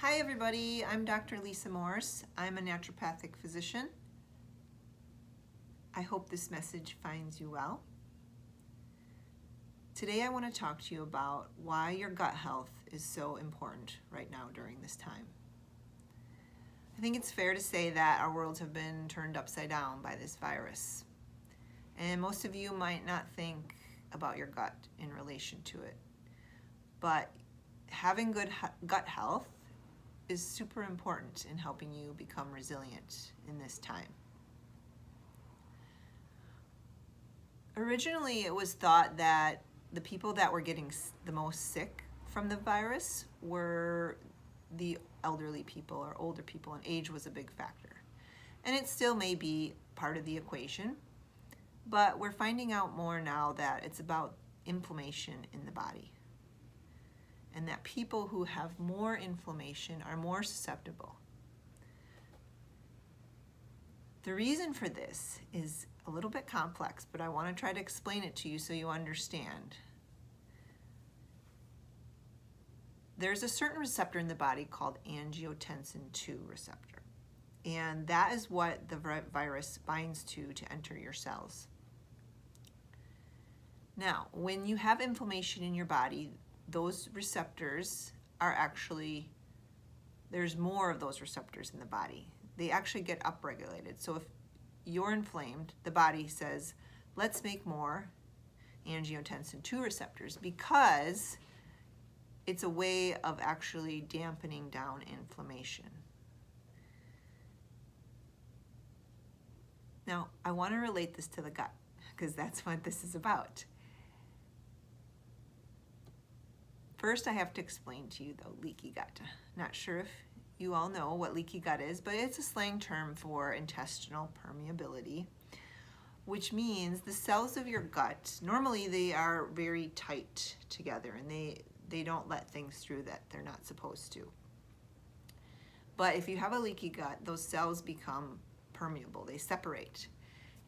Hi everybody, I'm Dr. Lisa Morse. I'm a naturopathic physician. I hope this message finds you well. Today I want to talk to you about why your gut health is so important right now during this time. I think it's fair to say that our worlds have been turned upside down by this virus. And most of you might not think about your gut in relation to it. But having good gut health is super important in helping you become resilient in this time. Originally, it was thought that the people that were getting the most sick from the virus were the elderly people or older people, and age was a big factor. And it still may be part of the equation, but we're finding out more now that it's about inflammation in the body, and that people who have more inflammation are more susceptible. The reason for this is a little bit complex, but I want to try to explain it to you so you understand. There's a certain receptor in the body called angiotensin II receptor, and that is what the virus binds to enter your cells. Now, when you have inflammation in your body, those receptors are actually, there's more of those receptors in the body. They actually get upregulated. So if you're inflamed, the body says, let's make more angiotensin II receptors, because it's a way of actually dampening down inflammation. Now, I want to relate this to the gut, because that's what this is about. First, I have to explain to you, though, leaky gut. Not sure if you all know what leaky gut is, but it's a slang term for intestinal permeability, which means the cells of your gut, normally they are very tight together, and they don't let things through that they're not supposed to. But if you have a leaky gut, those cells become permeable, they separate,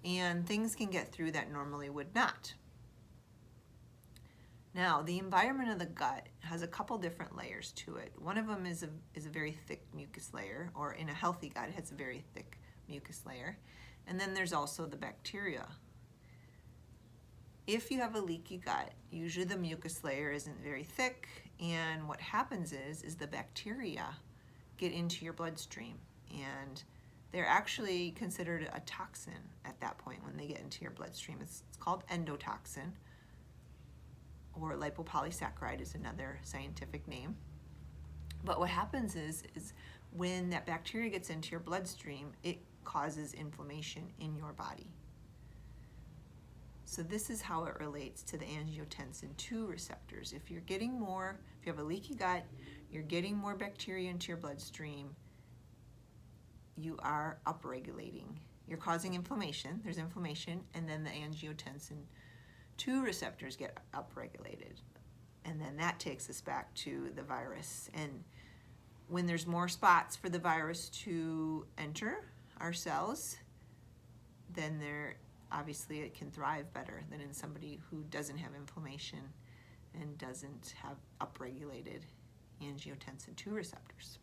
and things can get through that normally would not. Now, the environment of the gut has a couple different layers to it. One of them is a very thick mucus layer, or in a healthy gut, it has a very thick mucus layer. And then there's also the bacteria. If you have a leaky gut, usually the mucus layer isn't very thick, and what happens is the bacteria get into your bloodstream, and they're actually considered a toxin at that point when they get into your bloodstream. It's called endotoxin, or lipopolysaccharide is another scientific name. But what happens is when that bacteria gets into your bloodstream, it causes inflammation in your body. So this is how it relates to the angiotensin II receptors. If you have a leaky gut, you're getting more bacteria into your bloodstream, you are upregulating. You're causing inflammation, there's inflammation, and then the angiotensin II receptors get upregulated, and then that takes us back to the virus. And when there's more spots for the virus to enter our cells, then obviously it can thrive better than in somebody who doesn't have inflammation and doesn't have upregulated angiotensin II receptors.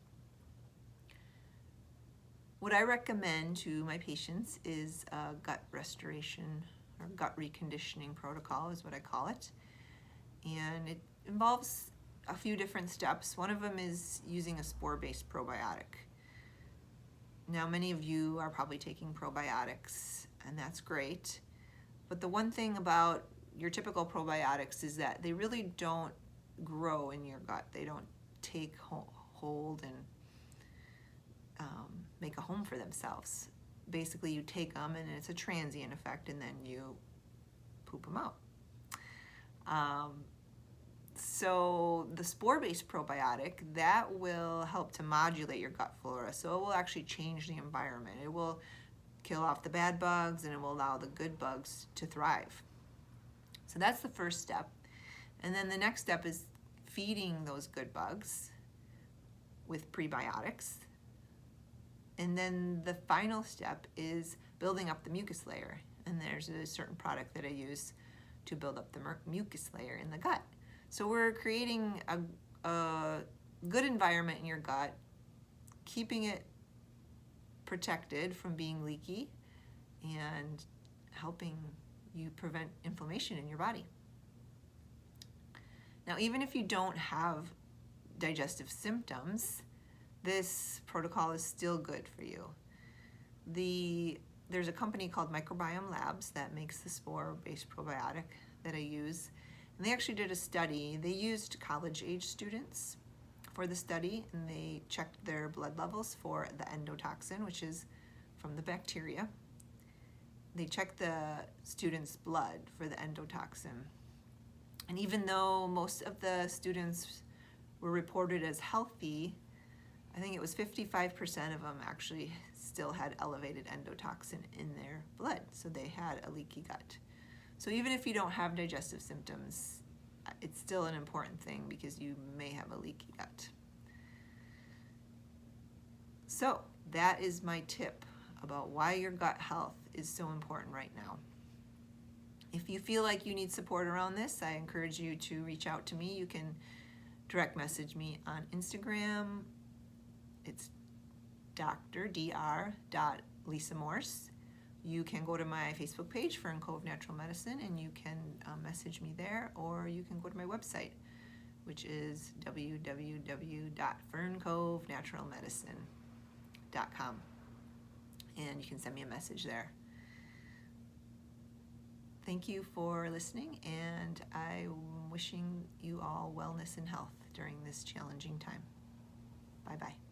What I recommend to my patients is a gut restoration or gut reconditioning protocol is what I call it. And it involves a few different steps. One of them is using a spore-based probiotic. Now, many of you are probably taking probiotics, and that's great. But the one thing about your typical probiotics is that they really don't grow in your gut. They don't take hold and make a home for themselves. Basically, you take them and it's a transient effect, and then you poop them out. So the spore-based probiotic, that will help to modulate your gut flora. So it will actually change the environment. It will kill off the bad bugs, and it will allow the good bugs to thrive. So that's the first step. And then the next step is feeding those good bugs with prebiotics. And then the final step is building up the mucus layer. And there's a certain product that I use to build up the mucus layer in the gut. So we're creating a good environment in your gut, keeping it protected from being leaky, and helping you prevent inflammation in your body. Now, even if you don't have digestive symptoms, this protocol is still good for you. There's a company called Microbiome Labs that makes the spore-based probiotic that I use. And they actually did a study. They used college-age students for the study, and they checked their blood levels for the endotoxin, which is from the bacteria. They checked the students' blood for the endotoxin. And even though most of the students were reported as healthy, I think it was 55% of them actually still had elevated endotoxin in their blood, so they had a leaky gut. So even if you don't have digestive symptoms, it's still an important thing because you may have a leaky gut. So that is my tip about why your gut health is so important right now. If you feel like you need support around this, I encourage you to reach out to me. You can direct message me on Instagram. It's dr.lisa Morse. You can go to my Facebook page, Fern Cove Natural Medicine, and you can message me there, or you can go to my website, which is www.ferncovenaturalmedicine.com, and you can send me a message there. Thank you for listening, and I'm wishing you all wellness and health during this challenging time. Bye-bye.